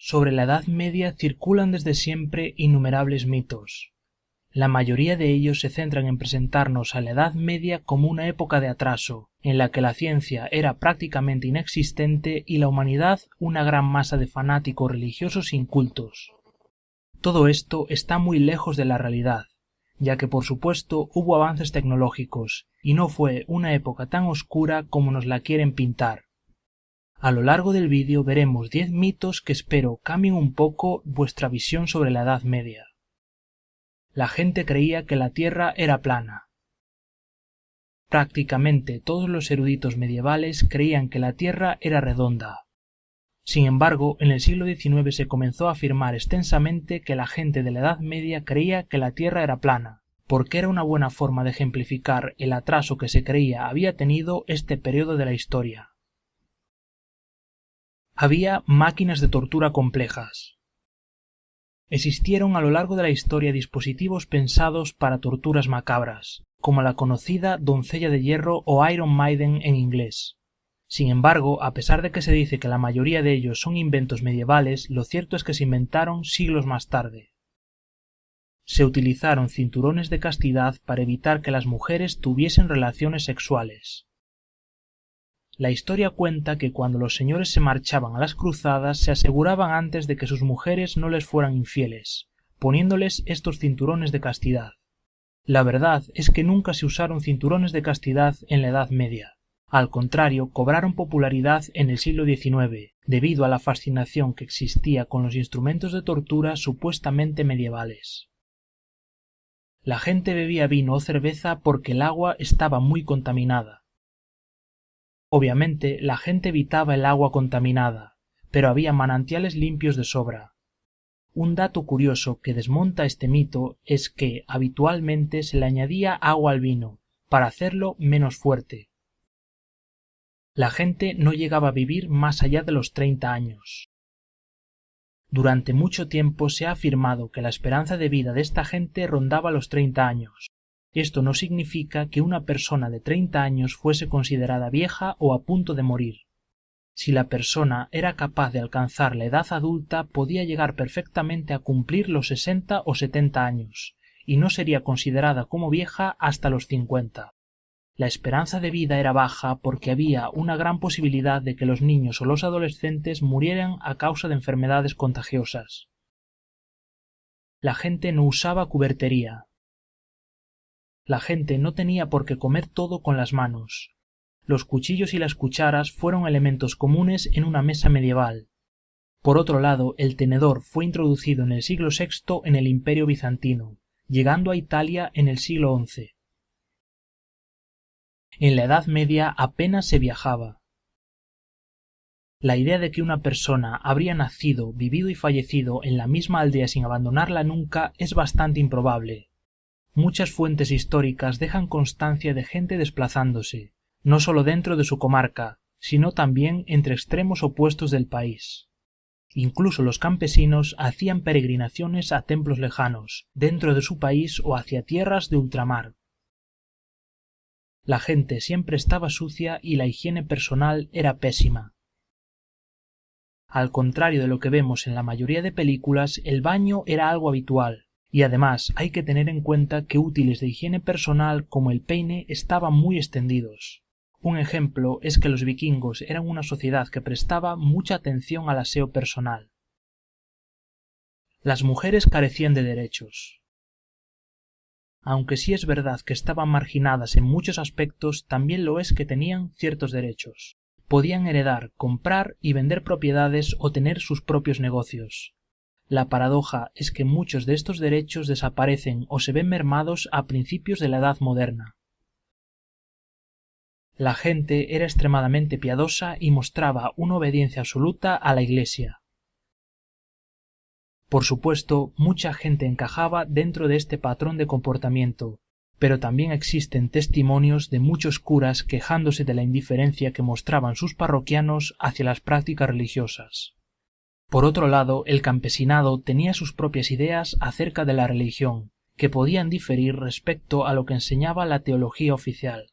Sobre la Edad Media circulan desde siempre innumerables mitos. La mayoría de ellos se centran en presentarnos a la Edad Media como una época de atraso, en la que la ciencia era prácticamente inexistente y la humanidad una gran masa de fanáticos religiosos incultos. Todo esto está muy lejos de la realidad, ya que por supuesto hubo avances tecnológicos, y no fue una época tan oscura como nos la quieren pintar. A lo largo del vídeo veremos 10 mitos que espero cambien un poco vuestra visión sobre la Edad Media. La gente creía que la Tierra era plana. Prácticamente todos los eruditos medievales creían que la Tierra era redonda. Sin embargo, en el siglo XIX se comenzó a afirmar extensamente que la gente de la Edad Media creía que la Tierra era plana, porque era una buena forma de ejemplificar el atraso que se creía había tenido este periodo de la historia. Había máquinas de tortura complejas. Existieron a lo largo de la historia dispositivos pensados para torturas macabras, como la conocida doncella de hierro o Iron Maiden en inglés. Sin embargo, a pesar de que se dice que la mayoría de ellos son inventos medievales, lo cierto es que se inventaron siglos más tarde. Se utilizaron cinturones de castidad para evitar que las mujeres tuviesen relaciones sexuales. La historia cuenta que cuando los señores se marchaban a las cruzadas se aseguraban antes de que sus mujeres no les fueran infieles, poniéndoles estos cinturones de castidad. La verdad es que nunca se usaron cinturones de castidad en la Edad Media. Al contrario, cobraron popularidad en el siglo XIX, debido a la fascinación que existía con los instrumentos de tortura supuestamente medievales. La gente bebía vino o cerveza porque el agua estaba muy contaminada. Obviamente, la gente evitaba el agua contaminada, pero había manantiales limpios de sobra. Un dato curioso que desmonta este mito es que habitualmente se le añadía agua al vino, para hacerlo menos fuerte. La gente no llegaba a vivir más allá de los 30 años. Durante mucho tiempo se ha afirmado que la esperanza de vida de esta gente rondaba los 30 años. Esto no significa que una persona de 30 años fuese considerada vieja o a punto de morir. Si la persona era capaz de alcanzar la edad adulta, podía llegar perfectamente a cumplir los 60 o 70 años, y no sería considerada como vieja hasta los 50. La esperanza de vida era baja porque había una gran posibilidad de que los niños o los adolescentes murieran a causa de enfermedades contagiosas. La gente no usaba cubertería. La gente no tenía por qué comer todo con las manos. Los cuchillos y las cucharas fueron elementos comunes en una mesa medieval. Por otro lado, el tenedor fue introducido en el siglo VI en el Imperio bizantino, llegando a Italia en el siglo XI. En la Edad Media apenas se viajaba. La idea de que una persona habría nacido, vivido y fallecido en la misma aldea sin abandonarla nunca es bastante improbable. Muchas fuentes históricas dejan constancia de gente desplazándose, no solo dentro de su comarca, sino también entre extremos opuestos del país. Incluso los campesinos hacían peregrinaciones a templos lejanos, dentro de su país o hacia tierras de ultramar. La gente siempre estaba sucia y la higiene personal era pésima. Al contrario de lo que vemos en la mayoría de películas, el baño era algo habitual. Y además hay que tener en cuenta que útiles de higiene personal como el peine estaban muy extendidos. Un ejemplo es que los vikingos eran una sociedad que prestaba mucha atención al aseo personal. Las mujeres carecían de derechos. Aunque sí es verdad que estaban marginadas en muchos aspectos, también lo es que tenían ciertos derechos. Podían heredar, comprar y vender propiedades o tener sus propios negocios. La paradoja es que muchos de estos derechos desaparecen o se ven mermados a principios de la Edad Moderna. La gente era extremadamente piadosa y mostraba una obediencia absoluta a la Iglesia. Por supuesto, mucha gente encajaba dentro de este patrón de comportamiento, pero también existen testimonios de muchos curas quejándose de la indiferencia que mostraban sus parroquianos hacia las prácticas religiosas. Por otro lado, el campesinado tenía sus propias ideas acerca de la religión, que podían diferir respecto a lo que enseñaba la teología oficial.